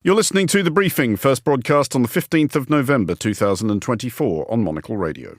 You're listening to The Briefing, first broadcast on the 15th of November 2024 on Monocle Radio.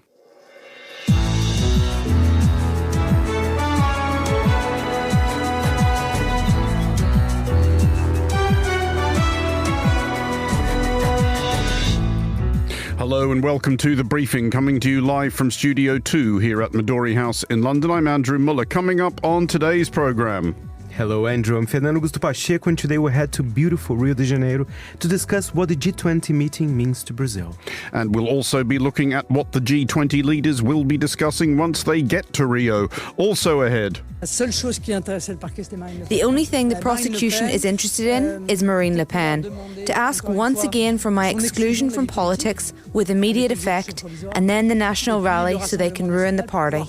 Hello and welcome to The Briefing, coming to you live from Studio 2 here at Midori House in London. I'm Andrew Muller. Coming up on today's programme. Hello, Andrew. I'm Fernando Augusto Pacheco, and today we head to beautiful Rio de Janeiro to discuss what the G20 meeting means to Brazil. And we'll also be looking at what the G20 leaders will be discussing once they get to Rio. Also ahead. The only thing the prosecution is interested in is Marine Le Pen. To ask once again for my exclusion from politics with immediate effect, and then the national rally so they can ruin the party.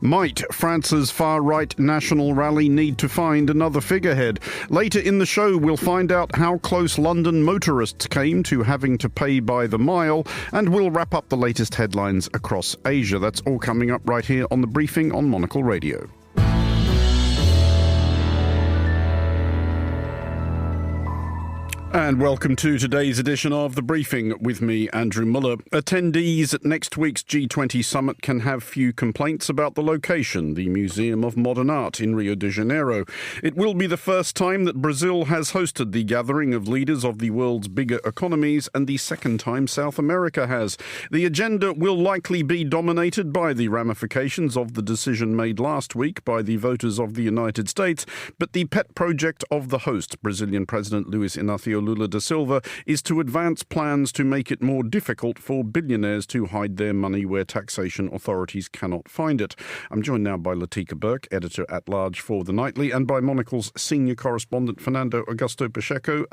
Might France's far-right national rally need to find another figurehead? Later in the show, we'll find out how close London motorists came to having to pay by the mile, and we'll wrap up the latest headlines across Asia. That's all coming up right here on The Briefing on Monocle Radio. And welcome to today's edition of The Briefing with me, Andrew Muller. Attendees at next week's G20 summit can have few complaints about the location, the Museum of Modern Art in Rio de Janeiro. It will be the first time that Brazil has hosted the gathering of leaders of the world's bigger economies, and the second time South America has. The agenda will likely be dominated by the ramifications of the decision made last week by the voters of the United States, but the pet project of the host, Brazilian President Luiz Inácio Lula da Silva, is to advance plans to make it more difficult for billionaires to hide their money where taxation authorities cannot find it. I'm joined now by Latika Burke, editor-at-large for The Nightly, and by Monocle's senior correspondent, Fernando Augusto Pacheco.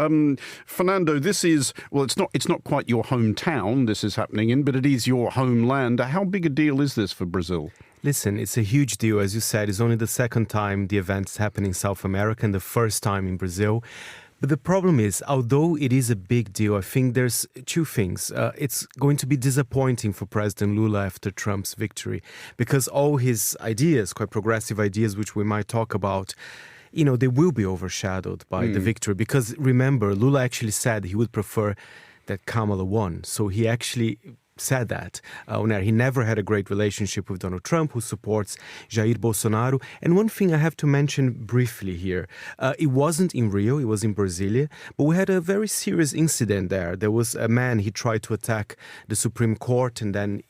Fernando, this is, well, it's not quite your hometown this is happening in, but it is your homeland. How big a deal is this for Brazil? Listen, it's a huge deal. As you said, it's only the second time the event's happening in South America and the first time in Brazil. But the problem is, although it is a big deal, I think there's two things. It's going to be disappointing for President Lula after Trump's victory, because all his ideas, quite progressive ideas, which we might talk about, they will be overshadowed by the victory. Because remember, Lula actually said he would prefer that Kamala won. So he actually said that. He never had a great relationship with Donald Trump, who supports Jair Bolsonaro. And one thing I have to mention briefly here, it wasn't in Rio, it was in Brasilia, but we had a very serious incident there. There was a man, he tried to attack the Supreme Court, and then,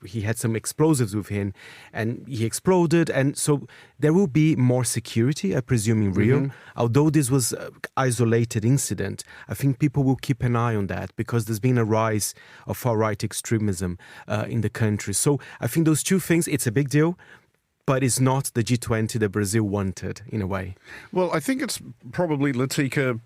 he had some explosives with him, and he exploded. And so there will be more security, I presume, in Rio. Although this was an isolated incident, I think people will keep an eye on that, because there's been a rise of far-right extremism in the country. So I think those two things, it's a big deal, but it's not the G20 that Brazil wanted, in a way. Well, I think it's probably, Latika,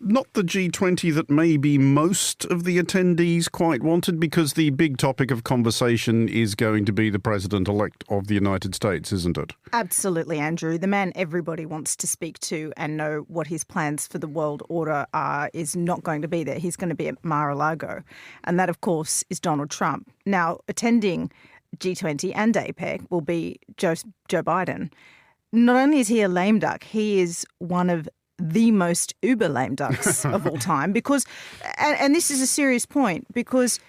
not the G20 that maybe most of the attendees quite wanted, because the big topic of conversation is going to be the president-elect of the United States, isn't it? Absolutely, Andrew. The man everybody wants to speak to and know what his plans for the world order are is not going to be there. He's going to be at Mar-a-Lago. And that, of course, is Donald Trump. Now, attending G20 and APEC will be Joe Biden. Not only is he a lame duck, he is one of the most uber lame ducks of all time, because, and this is a serious point, because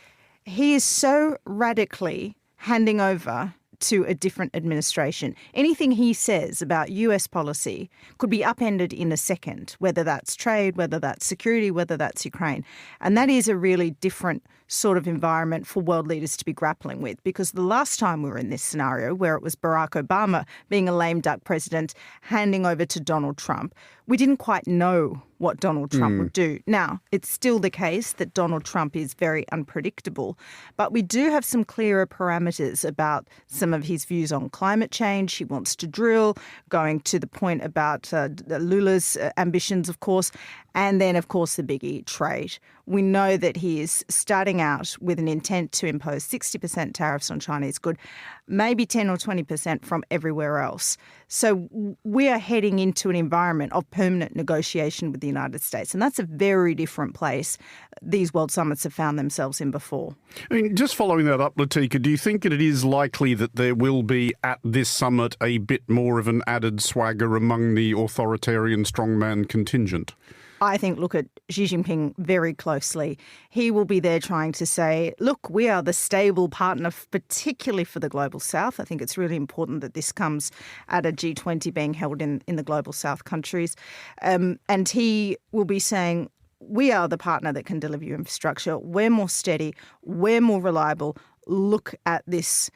he is so radically handing over to a different administration. Anything he says about US policy could be upended in a second, whether that's trade, whether that's security, whether that's Ukraine. And that is a really different sort of environment for world leaders to be grappling with, because the last time we were in this scenario, where it was Barack Obama being a lame duck president handing over to Donald Trump, we didn't quite know what Donald Trump would do. Now, it's still the case that Donald Trump is very unpredictable, but we do have some clearer parameters about some of his views on climate change. He wants to drill, going to the point about Lula's ambitions, of course, and then, of course, the biggie, trade. We know that he is starting out with an intent to impose 60% tariffs on Chinese goods, maybe 10 or 20% from everywhere else. So we are heading into an environment of permanent negotiation with the United States. And that's a very different place these World Summits have found themselves in before. I mean, just following that up, Latika, do you think that it is likely that there will be at this summit a bit more of an added swagger among the authoritarian strongman contingent? I think, look at Xi Jinping very closely. He will be there trying to say, look, we are the stable partner, particularly for the Global South. I think it's really important that this comes at a G20 being held in the Global South countries. And he will be saying, we are the partner that can deliver you infrastructure. We're more steady. We're more reliable. Look at this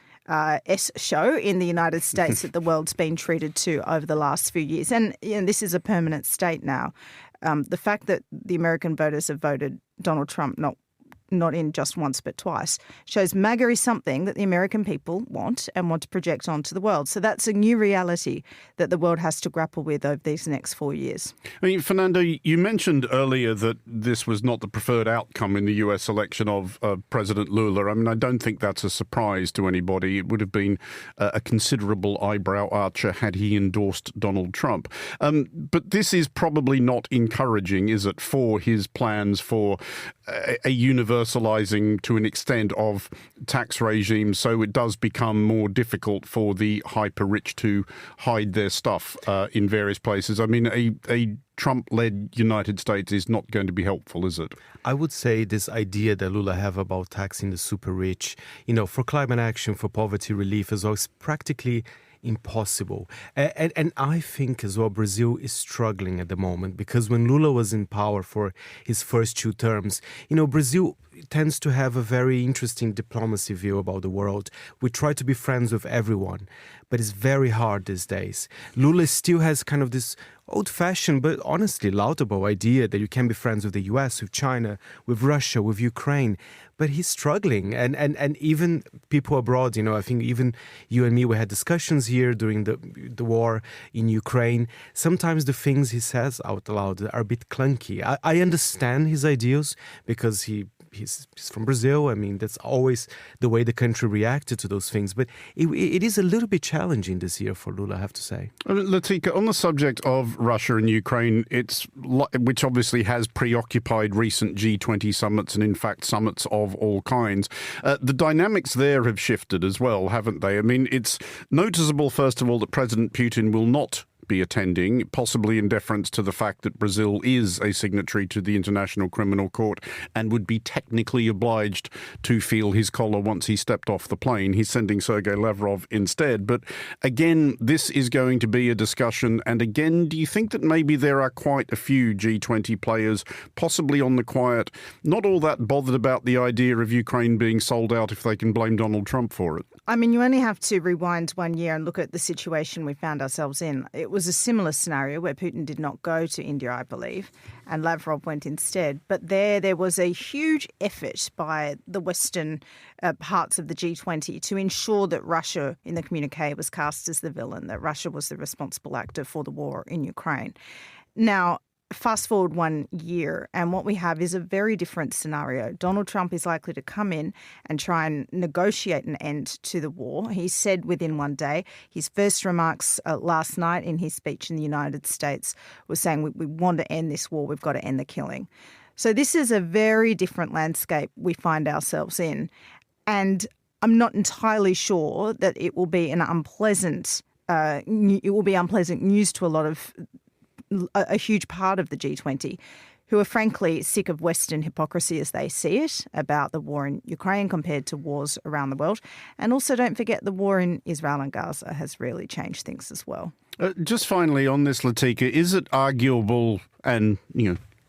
show in the United States that the world's been treated to over the last few years. And this is a permanent state now. The fact that the American voters have voted Donald Trump not in just once but twice shows MAGA is something that the American people want and want to project onto the world. So that's a new reality that the world has to grapple with over these next 4 years. I mean, Fernando, you mentioned earlier that this was not the preferred outcome in the US election of President Lula. I mean, I don't think that's a surprise to anybody. It would have been a considerable eyebrow archer had he endorsed Donald Trump. But this is probably not encouraging, is it, for his plans for a universalizing to an extent of tax regimes, so it does become more difficult for the hyper-rich to hide their stuff in various places. I mean, a Trump-led United States is not going to be helpful, is it? I would say this idea that Lula have about taxing the super rich, for climate action, for poverty relief as well, is practically impossible. And I think as well Brazil is struggling at the moment, because when Lula was in power for his first 2 terms, Brazil tends to have a very interesting diplomacy view about the world. We try to be friends with everyone, but it's very hard these days. Lula still has kind of this old-fashioned but honestly laudable idea that you can be friends with the US, with China, with Russia, with Ukraine, but he's struggling. And even people abroad, I think even you and me, we had discussions here during the war in Ukraine. Sometimes the things he says out loud are a bit clunky. I understand his ideals because he's from Brazil. I mean, that's always the way the country reacted to those things. But it is a little bit challenging this year for Lula, I have to say. Latika, on the subject of Russia and Ukraine, which obviously has preoccupied recent G20 summits and, in fact, summits of all kinds, the dynamics there have shifted as well, haven't they? I mean, it's noticeable, first of all, that President Putin will not be attending, possibly in deference to the fact that Brazil is a signatory to the International Criminal Court and would be technically obliged to feel his collar once he stepped off the plane. He's sending Sergei Lavrov instead. But again, this is going to be a discussion. And again, do you think that maybe there are quite a few G20 players, possibly on the quiet, not all that bothered about the idea of Ukraine being sold out if they can blame Donald Trump for it? I mean, you only have to rewind 1 year and look at the situation we found ourselves in. It was a similar scenario where Putin did not go to India, I believe, and Lavrov went instead. But there was a huge effort by the Western parts of the G20 to ensure that Russia in the communique was cast as the villain, that Russia was the responsible actor for the war in Ukraine. Now, fast forward 1 year, and what we have is a very different scenario. Donald Trump is likely to come in and try and negotiate an end to the war. He said within 1 day, his first remarks last night in his speech in the United States was saying, we want to end this war, we've got to end the killing. So this is a very different landscape we find ourselves in. And I'm not entirely sure that it will be an unpleasant news to a huge part of the G20, who are frankly sick of Western hypocrisy as they see it about the war in Ukraine compared to wars around the world. And also don't forget the war in Israel and Gaza has really changed things as well. Just finally on this, Latika, is it arguable, and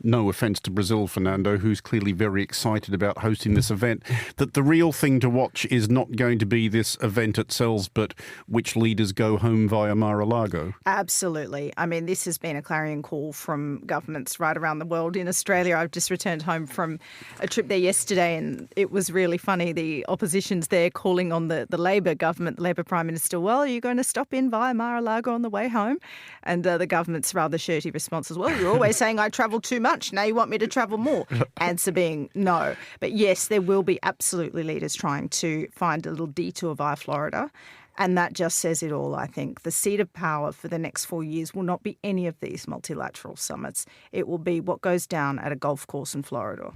no offence to Brazil, Fernando, who's clearly very excited about hosting this event, that the real thing to watch is not going to be this event itself, but which leaders go home via Mar-a-Lago? Absolutely. I mean, this has been a clarion call from governments right around the world. In Australia, I've just returned home from a trip there yesterday, and it was really funny. The opposition's there calling on the Labor government, the Labor Prime Minister, well, are you going to stop in via Mar-a-Lago on the way home? And the government's rather shirty response as well. You're always saying I travel too much. Now you want me to travel more? Answer being no. But yes, there will be absolutely leaders trying to find a little detour via Florida. And that just says it all, I think. The seat of power for the next 4 years will not be any of these multilateral summits. It will be what goes down at a golf course in Florida.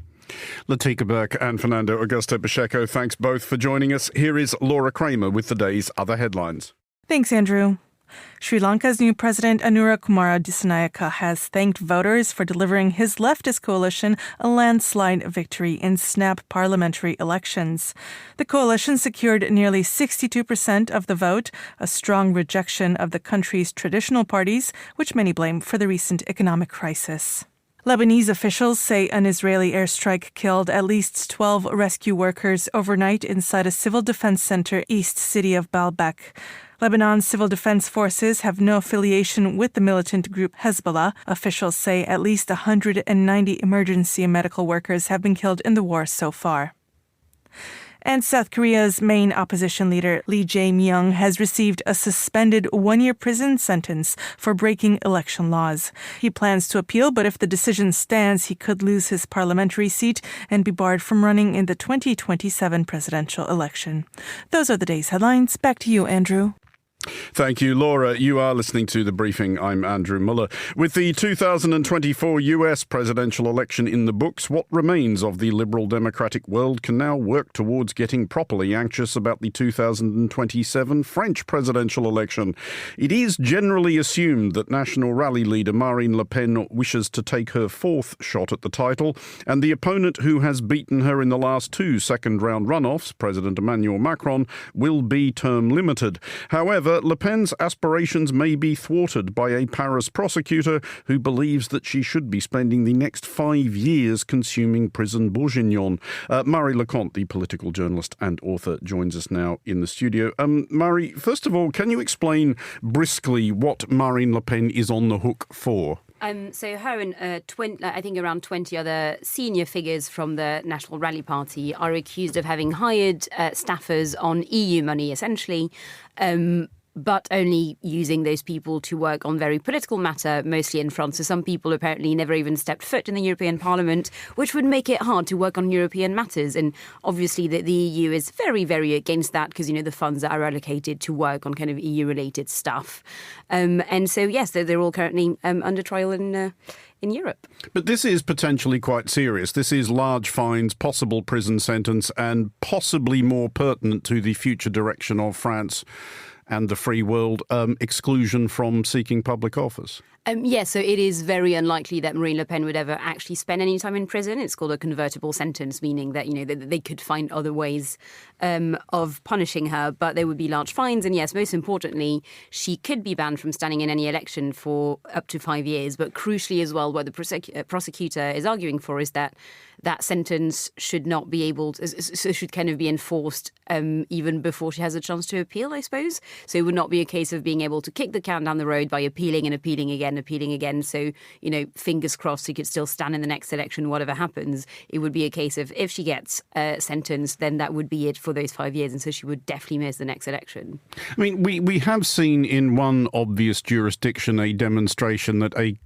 Latika Burke and Fernando Augusto Pacheco, thanks both for joining us. Here is Laura Kramer with the day's other headlines. Thanks, Andrew. Sri Lanka's new president, Anura Kumara Dissanayaka, has thanked voters for delivering his leftist coalition a landslide victory in snap parliamentary elections. The coalition secured nearly 62% of the vote, a strong rejection of the country's traditional parties, which many blame for the recent economic crisis. Lebanese officials say an Israeli airstrike killed at least 12 rescue workers overnight inside a civil defense center east city of Baalbek. Lebanon's civil defense forces have no affiliation with the militant group Hezbollah. Officials say at least 190 emergency and medical workers have been killed in the war so far. And South Korea's main opposition leader, Lee Jae-myung, has received a suspended one-year prison sentence for breaking election laws. He plans to appeal, but if the decision stands, he could lose his parliamentary seat and be barred from running in the 2027 presidential election. Those are the day's headlines. Back to you, Andrew. Thank you, Laura. You are listening to The Briefing. I'm Andrew Muller. With the 2024 US presidential election in the books, what remains of the liberal democratic world can now work towards getting properly anxious about the 2027 French presidential election. It is generally assumed that National Rally leader Marine Le Pen wishes to take her fourth shot at the title, and the opponent who has beaten her in the last two second-round runoffs, President Emmanuel Macron, will be term limited. However, Le Pen's aspirations may be thwarted by a Paris prosecutor who believes that she should be spending the next 5 years consuming prison bourguignon. Marie Leconte, the political journalist and author, joins us now in the studio. Marie, first of all, can you explain briskly what Marine Le Pen is on the hook for? So her and I think around 20 other senior figures from the National Rally Party are accused of having hired staffers on EU money, essentially, but only using those people to work on very political matter, mostly in France. So some people apparently never even stepped foot in the European Parliament, which would make it hard to work on European matters. And obviously the EU is very, very against that because, the funds that are allocated to work on kind of EU-related stuff. And so, yes, they're all currently under trial in Europe. But this is potentially quite serious. This is large fines, possible prison sentence, and possibly more pertinent to the future direction of France and the free world, exclusion from seeking public office. Yes, so it is very unlikely that Marine Le Pen would ever actually spend any time in prison. It's called a convertible sentence, meaning that, they could find other ways of punishing her, but there would be large fines. And yes, most importantly, she could be banned from standing in any election for up to 5 years. But crucially as well, what the prosecutor is arguing for is that that sentence should not be able to, so should kind of be enforced even before she has a chance to appeal, I suppose. So it would not be a case of being able to kick the can down the road by appealing and appealing again. So, fingers crossed he could still stand in the next election, whatever happens. It would be a case of if she gets sentenced, then that would be it for those 5 years. And so she would definitely miss the next election. I mean, we have seen in one obvious jurisdiction a demonstration that a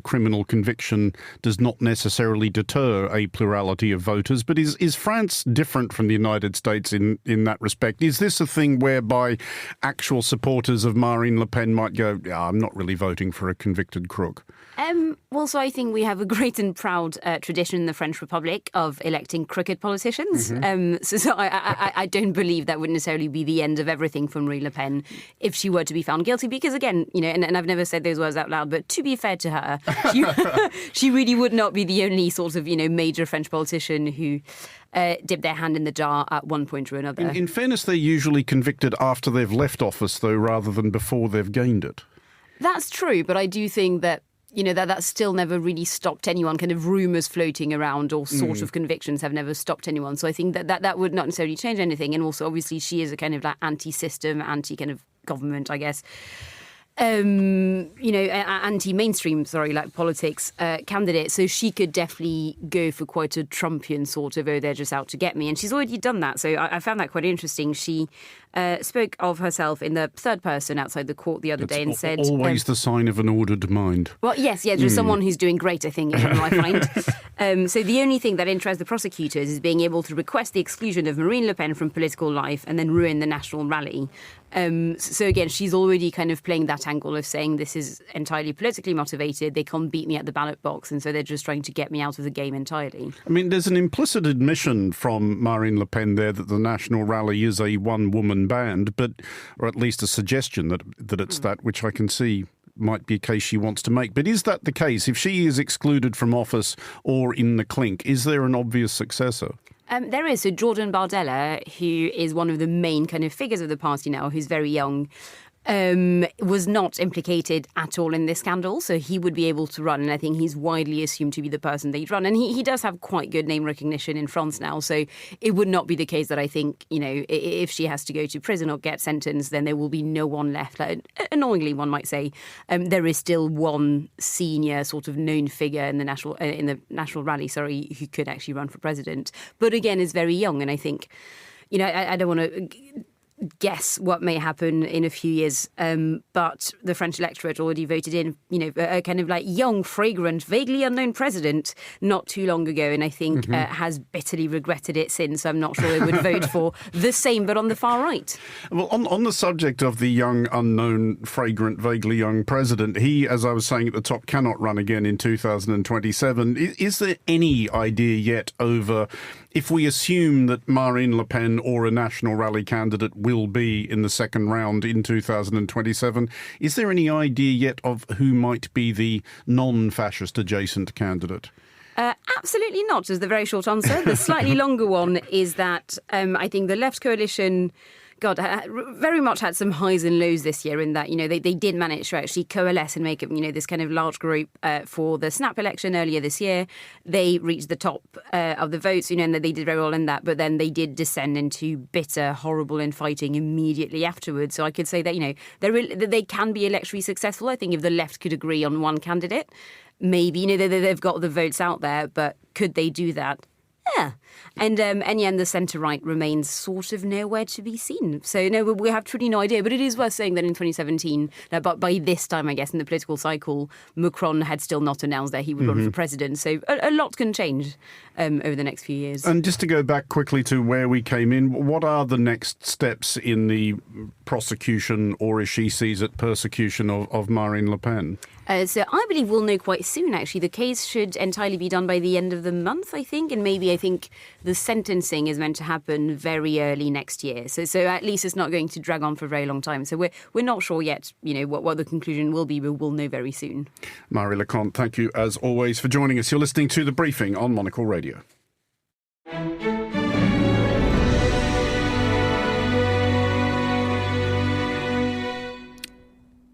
criminal conviction does not necessarily deter a plurality of voters. But is France different from the United States in that respect? Is this a thing whereby actual supporters of Marine Le Pen might go, I'm not really voting for a convicted crook? Well, so I think we have a great and proud tradition in the French Republic of electing crooked politicians. Mm-hmm. So I don't believe that would necessarily be the end of everything for Marine Le Pen if she were to be found guilty. Because again, and I've never said those words out loud, but to be fair to her, she really would not be the only sort of, major French politician who dipped their hand in the jar at one point or another. In fairness, they're usually convicted after they've left office, though, rather than before they've gained it. That's true, but I do think that that still never really stopped anyone. Kind of rumours floating around or sort of convictions have never stopped anyone. So I think that would not necessarily change anything. And also, obviously, she is a kind of like anti-system, anti-kind of government, I guess. Anti-mainstream, politics candidate. So she could definitely go for quite a Trumpian sort of, they're just out to get me. And she's already done that. So I found that quite interesting. She spoke of herself in the third person outside the court the other day and said... always the sign of an ordered mind. Well, yes, there's someone who's doing great, I think, is what I find. So the only thing that interests the prosecutors is being able to request the exclusion of Marine Le Pen from political life and then ruin the national rally. So again, she's already kind of playing that angle of saying this is entirely politically motivated. They can't beat me at the ballot box, and so they're just trying to get me out of the game entirely. I mean, there's an implicit admission from Marine Le Pen there that the national rally is a one-woman band, or at least a suggestion that it's that, which I can see might be a case she wants to make. But is that the case? If she is excluded from office or in the clink, is there an obvious successor? There is. So Jordan Bardella, who is one of the main kind of figures of the party now, who's very young, was not implicated at all in this scandal. So he would be able to run. And I think he's widely assumed to be the person they'd run. And he does have quite good name recognition in France now. So it would not be the case that I think, if she has to go to prison or get sentenced, then there will be no one left. Annoyingly, one might say, there is still one senior sort of known figure in the national rally, who could actually run for president. But again, is very young. And I think, I don't want to guess what may happen in a few years, but the French electorate already voted in, a kind of like young, fragrant, vaguely unknown president not too long ago, and I think has bitterly regretted it since. I'm not sure they would vote for the same, but on the far right. Well, on the subject of the young, unknown, fragrant, vaguely young president, he, as I was saying at the top, cannot run again in 2027. Is there any idea yet over, if we assume that Marine Le Pen or a national rally candidate will be in the second round in 2027, is there any idea yet of who might be the non-fascist adjacent candidate? Absolutely not, is the very short answer. The slightly longer one is that I think the left coalition very much had some highs and lows this year in that, they did manage to actually coalesce and make this kind of large group for the snap election earlier this year. They reached the top of the votes, and they did very well in that, but then they did descend into bitter, horrible infighting immediately afterwards. So I could say that, they can be electorally successful. I think if the left could agree on one candidate, maybe, they've got the votes out there, but could they do that? Yeah. And the centre-right remains sort of nowhere to be seen. So, no, we have truly no idea. But it is worth saying that in 2017, but by this time, I guess, in the political cycle, Macron had still not announced that he would run for president. So a lot can change over the next few years. And just to go back quickly to where we came in, what are the next steps in the prosecution, or as she sees it, persecution of Marine Le Pen? So I believe we'll know quite soon, actually. The case should entirely be done by the end of the month, I think. And maybe I think the sentencing is meant to happen very early next year. So at least it's not going to drag on for a very long time. So we're not sure yet, what the conclusion will be, but we'll know very soon. Marie Lecomte, thank you as always for joining us. You're listening to The Briefing on Monocle Radio.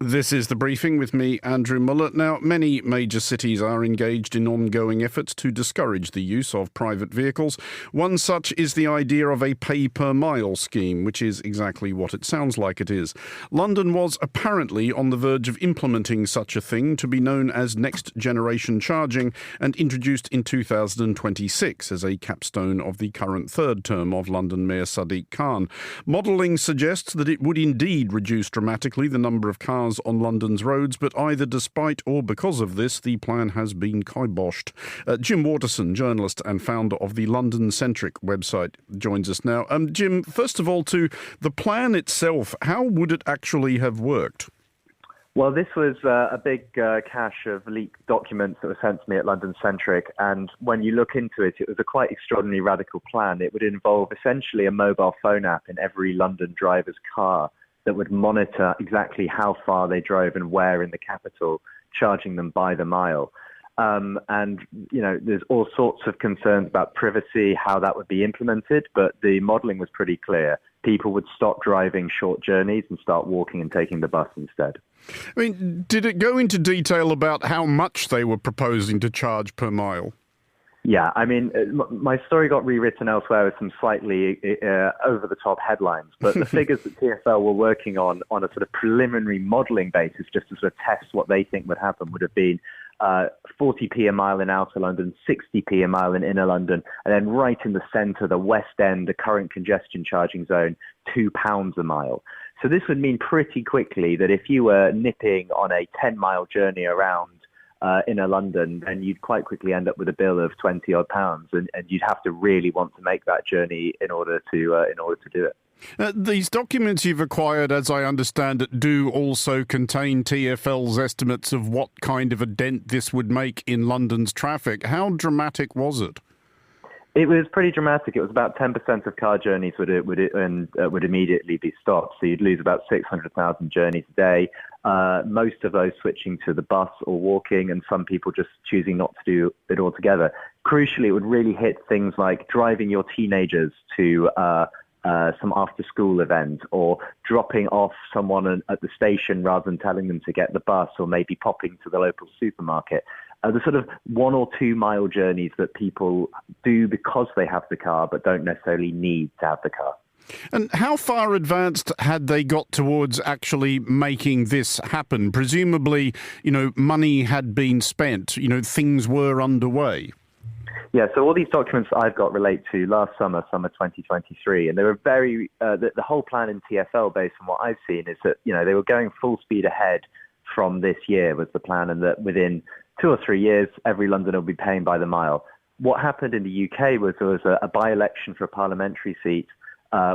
This is The Briefing with me, Andrew Muller. Now, many major cities are engaged in ongoing efforts to discourage the use of private vehicles. One such is the idea of a pay-per-mile scheme, which is exactly what it sounds like it is. London was apparently on the verge of implementing such a thing, to be known as next-generation charging, and introduced in 2026 as a capstone of the current third term of London Mayor Sadiq Khan. Modelling suggests that it would indeed reduce dramatically the number of cars on London's roads, but either despite or because of this, the plan has been kiboshed. Jim Waterson, journalist and founder of the London-centric website, joins us now. Jim, first of all, to the plan itself, how would it actually have worked? Well, this was a big cache of leaked documents that were sent to me at London Centric, and when you look into it, it was a quite extraordinary radical plan. It would involve essentially a mobile phone app in every London driver's car that would monitor exactly how far they drove and where in the capital, charging them by the mile. There's all sorts of concerns about privacy, how that would be implemented, but the modelling was pretty clear. People would stop driving short journeys and start walking and taking the bus instead. I mean, did it go into detail about how much they were proposing to charge per mile? Yeah, I mean, my story got rewritten elsewhere with some slightly over-the-top headlines, but the figures that TfL were working on a sort of preliminary modelling basis, just to sort of test what they think would happen, would have been 40p a mile in outer London, 60p a mile in inner London, and then right in the centre, the West End, the current congestion charging zone, £2 a mile. So this would mean pretty quickly that if you were nipping on a 10-mile journey around inner London, then you'd quite quickly end up with a bill of £20 odd, and you'd have to really want to make that journey in order to do it. These documents you've acquired, as I understand it, do also contain TfL's estimates of what kind of a dent this would make in London's traffic. How dramatic was it? It was pretty dramatic. It was about 10% of car journeys would immediately be stopped. So you'd lose about 600,000 journeys a day. Most of those switching to the bus or walking, and some people just choosing not to do it altogether. Crucially, it would really hit things like driving your teenagers to some after-school event, or dropping off someone at the station rather than telling them to get the bus, or maybe popping to the local supermarket. The sort of 1 or 2 mile journeys that people do because they have the car but don't necessarily need to have the car. And how far advanced had they got towards actually making this happen? Presumably, money had been spent, things were underway. Yeah, so all these documents I've got relate to last summer 2023, and they were very, the whole plan in TfL, based on what I've seen, is that, they were going full speed ahead from this year was the plan, and that within 2 or 3 years, every Londoner will be paying by the mile. What happened in the UK was there was a by-election for a parliamentary seat,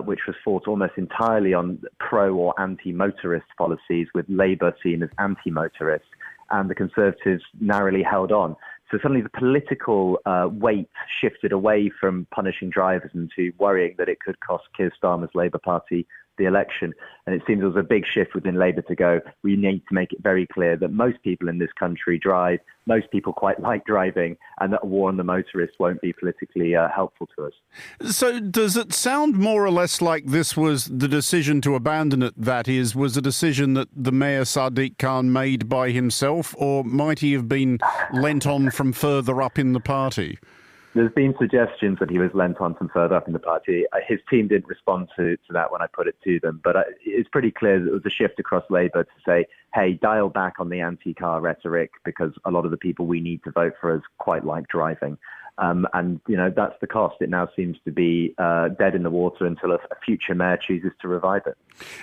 which was fought almost entirely on pro or anti-motorist policies, with Labour seen as anti-motorist, and the Conservatives narrowly held on. So suddenly the political weight shifted away from punishing drivers and to worrying that it could cost Keir Starmer's Labour Party the election. And it seems there was a big shift within Labour to go, we need to make it very clear that most people in this country drive, most people quite like driving, and that a war on the motorists won't be politically helpful to us. So does it sound more or less like this was the decision to abandon it, that is, was a decision that the Mayor Sadiq Khan made by himself, or might he have been lent on from further up in the party? There's been suggestions that he was lent on from further up in the party. His team didn't respond to that when I put it to them, but it's pretty clear that it was a shift across Labour to say, hey, dial back on the anti-car rhetoric, because a lot of the people we need to vote for us quite like driving. And, that's the cost. It now seems to be dead in the water until a future mayor chooses to revive it.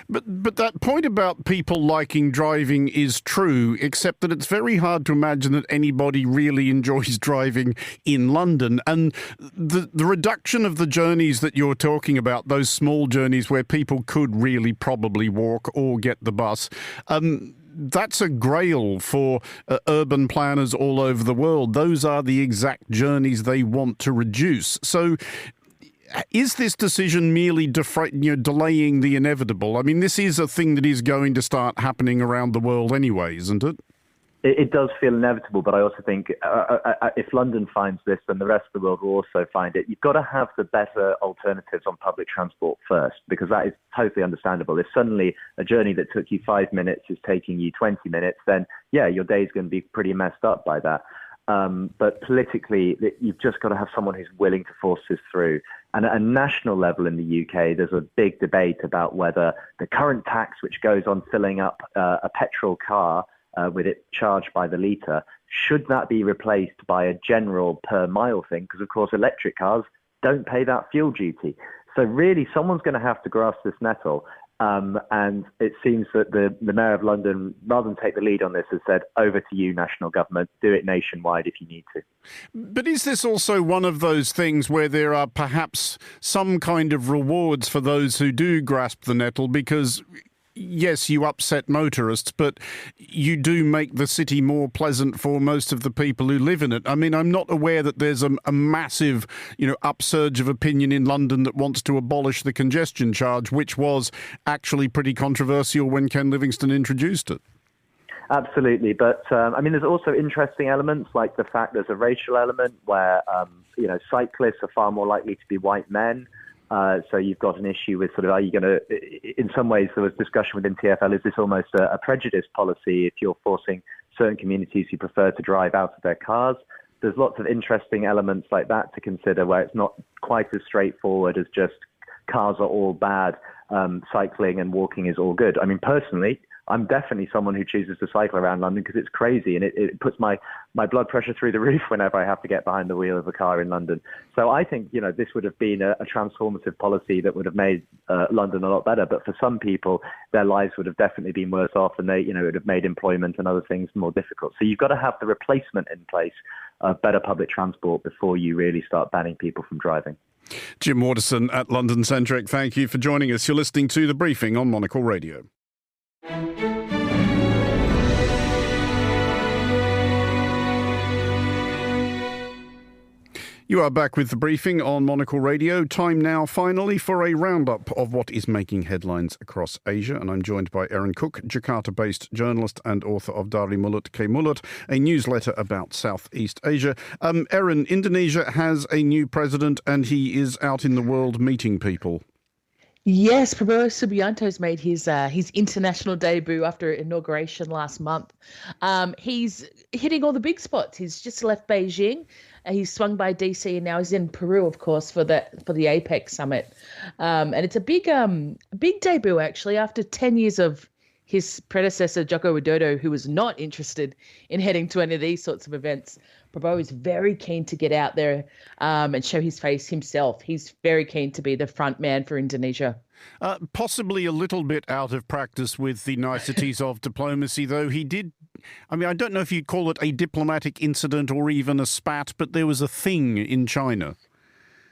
But that point about people liking driving is true, except that it's very hard to imagine that anybody really enjoys driving in London. And the reduction of the journeys that you're talking about, those small journeys where people could really probably walk or get the bus, that's a grail for urban planners all over the world. Those are the exact journeys they want to reduce. So is this decision merely delaying the inevitable? I mean, this is a thing that is going to start happening around the world anyway, isn't it? It does feel inevitable, but I also think if London finds this, then the rest of the world will also find it. You've got to have the better alternatives on public transport first, because that is totally understandable. If suddenly a journey that took you 5 minutes is taking you 20 minutes, then, yeah, your day's going to be pretty messed up by that. But politically, you've just got to have someone who's willing to force this through. And at a national level in the UK, there's a big debate about whether the current tax, which goes on filling up a petrol car, with it charged by the litre, should that be replaced by a general per mile thing? Because, of course, electric cars don't pay that fuel duty. So really, someone's going to have to grasp this nettle. And it seems that the Mayor of London, rather than take the lead on this, has said, over to you, national government, do it nationwide if you need to. But is this also one of those things where there are perhaps some kind of rewards for those who do grasp the nettle? Because yes, you upset motorists, but you do make the city more pleasant for most of the people who live in it. I mean, I'm not aware that there's a massive, upsurge of opinion in London that wants to abolish the congestion charge, which was actually pretty controversial when Ken Livingstone introduced it. Absolutely. But, there's also interesting elements, like the fact there's a racial element where, cyclists are far more likely to be white men. So you've got an issue with sort of, are you going to, in some ways there was discussion within TfL, is this almost a prejudice policy if you're forcing certain communities who prefer to drive out of their cars? There's lots of interesting elements like that to consider, where it's not quite as straightforward as just cars are all bad, cycling and walking is all good. I mean, personally, I'm definitely someone who chooses to cycle around London because it's crazy, and it puts my blood pressure through the roof whenever I have to get behind the wheel of a car in London. So I think, this would have been a transformative policy that would have made London a lot better. But for some people, their lives would have definitely been worse off, and it would have made employment and other things more difficult. So you've got to have the replacement in place of better public transport before you really start banning people from driving. Jim Waterson at London Centric, thank you for joining us. You're listening to The Briefing on Monocle Radio. You are back with The Briefing on Monocle Radio. Time now, finally, for a roundup of what is making headlines across Asia. And I'm joined by Erin Cook, Jakarta-based journalist and author of Dari Mulut ke Mulut, a newsletter about Southeast Asia. Erin, Indonesia has a new president and he is out in the world meeting people. Yes, Prabowo Subianto's made his international debut after inauguration last month. He's hitting all the big spots. He's just left Beijing. He's swung by DC and now he's in Peru, of course, for the APEC summit. And it's a big debut, actually, after 10 years of his predecessor, Joko Widodo, who was not interested in heading to any of these sorts of events. Prabowo is very keen to get out there and show his face himself. He's very keen to be the front man for Indonesia. Possibly a little bit out of practice with the niceties of diplomacy, though. He did, I don't know if you'd call it a diplomatic incident or even a spat, but there was a thing in China.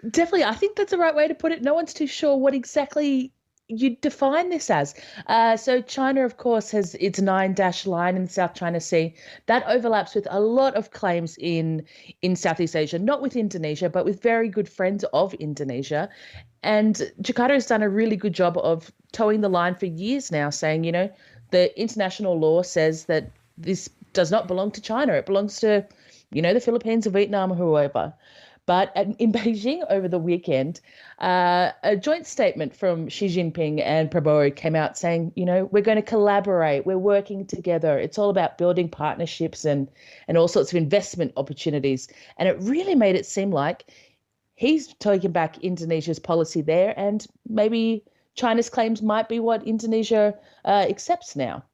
Definitely. I think that's the right way to put it. No one's too sure what exactly you define this as. So China, of course, has its 9-dash line in the South China Sea. That overlaps with a lot of claims in Southeast Asia, not with Indonesia, but with very good friends of Indonesia. And Jakarta has done a really good job of towing the line for years now, saying, the international law says that this does not belong to China. It belongs to, the Philippines or Vietnam or whoever. But in Beijing over the weekend, a joint statement from Xi Jinping and Prabowo came out saying, we're going to collaborate, we're working together. It's all about building partnerships and all sorts of investment opportunities. And it really made it seem like he's taking back Indonesia's policy there, and maybe China's claims might be what Indonesia accepts now.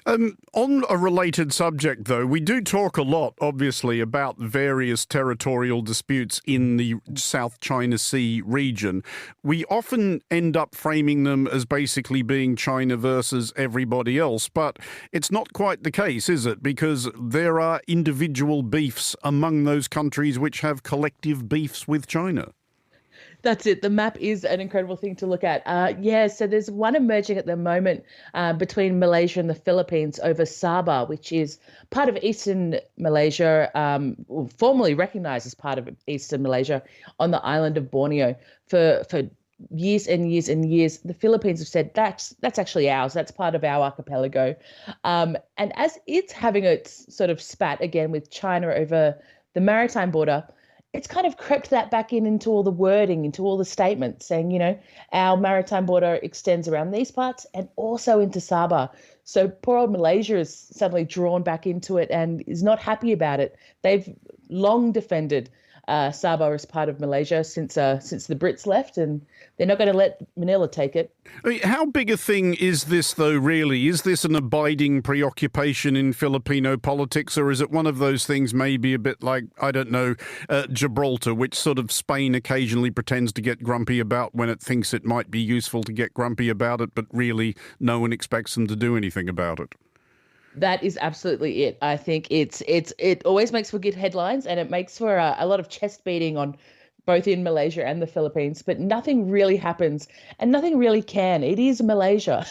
On a related subject, though, we do talk a lot, obviously, about various territorial disputes in the South China Sea region. We often end up framing them as basically being China versus everybody else, but it's not quite the case, is it? Because there are individual beefs among those countries which have collective beefs with China. That's it. The map is an incredible thing to look at. So there's one emerging at the moment between Malaysia and the Philippines over Sabah, which is part of Eastern Malaysia, formally recognized as part of Eastern Malaysia on the island of Borneo. For years and years and years, the Philippines have said that's actually ours. That's part of our archipelago. And as it's having its sort of spat again with China over the maritime border, it's kind of crept that back into all the wording, into all the statements saying, our maritime border extends around these parts and also into Sabah. So poor old Malaysia is suddenly drawn back into it and is not happy about it. They've long defended Sabah as part of Malaysia since the Brits left, and they're not going to let Manila take it. How big a thing is this, though, really? Is this an abiding preoccupation in Filipino politics, or is it one of those things maybe a bit like, Gibraltar, which sort of Spain occasionally pretends to get grumpy about when it thinks it might be useful to get grumpy about it, but really no one expects them to do anything about it? That is absolutely it. I think it always makes for good headlines, and it makes for a lot of chest beating on both in Malaysia and the Philippines, but nothing really happens and nothing really can. It is Malaysia.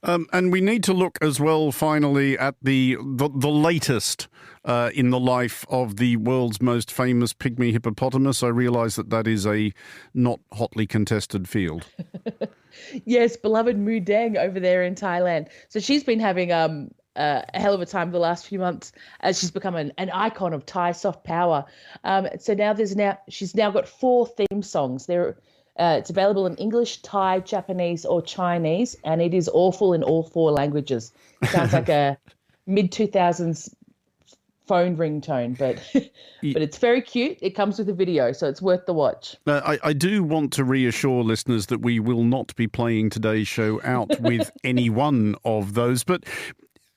And we need to look as well, finally, at the latest in the life of the world's most famous pygmy hippopotamus. I realise that is a not hotly contested field. Yes, beloved Mu Deng over there in Thailand. So she's been having a hell of a time the last few months as she's become an icon of Thai soft power. So now she's got 4 theme songs. It's available in English, Thai, Japanese, or Chinese, and it is awful in all 4 languages. Sounds like a mid-2000s phone ringtone, but but it's very cute. It comes with a video, so it's worth the watch. I do want to reassure listeners that we will not be playing today's show out with any one of those, but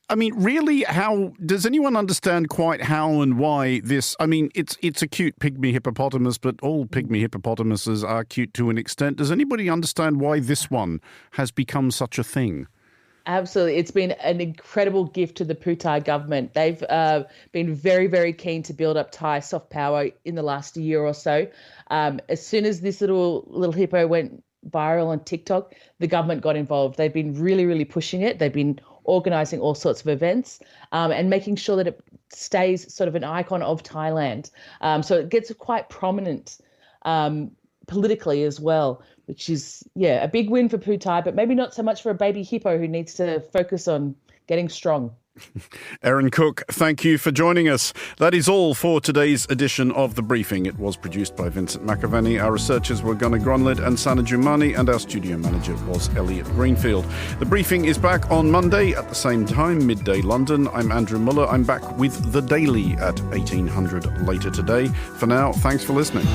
I mean, really, how does anyone understand quite how and why this? I mean, it's a cute pygmy hippopotamus, but all pygmy hippopotamuses are cute to an extent. Does anybody understand why this one has become such a thing? Absolutely. It's been an incredible gift to the Thai government. They've been very, very keen to build up Thai soft power in the last year or so. As soon as this little hippo went viral on TikTok, the government got involved. They've been really, really pushing it. They've been organising all sorts of events and making sure that it stays sort of an icon of Thailand. So it gets quite prominent politically as well, which is, a big win for Thai, but maybe not so much for a baby hippo who needs to focus on getting strong. Erin Cook, thank you for joining us. That is all for today's edition of The Briefing. It was produced by Vincent McAvaney. Our researchers were Gunnar Gronlid and Sana Jumani, and our studio manager was Elliot Greenfield. The Briefing is back on Monday at the same time, midday London. I'm Andrew Muller. I'm back with The Daily at 1800 later today. For now, thanks for listening.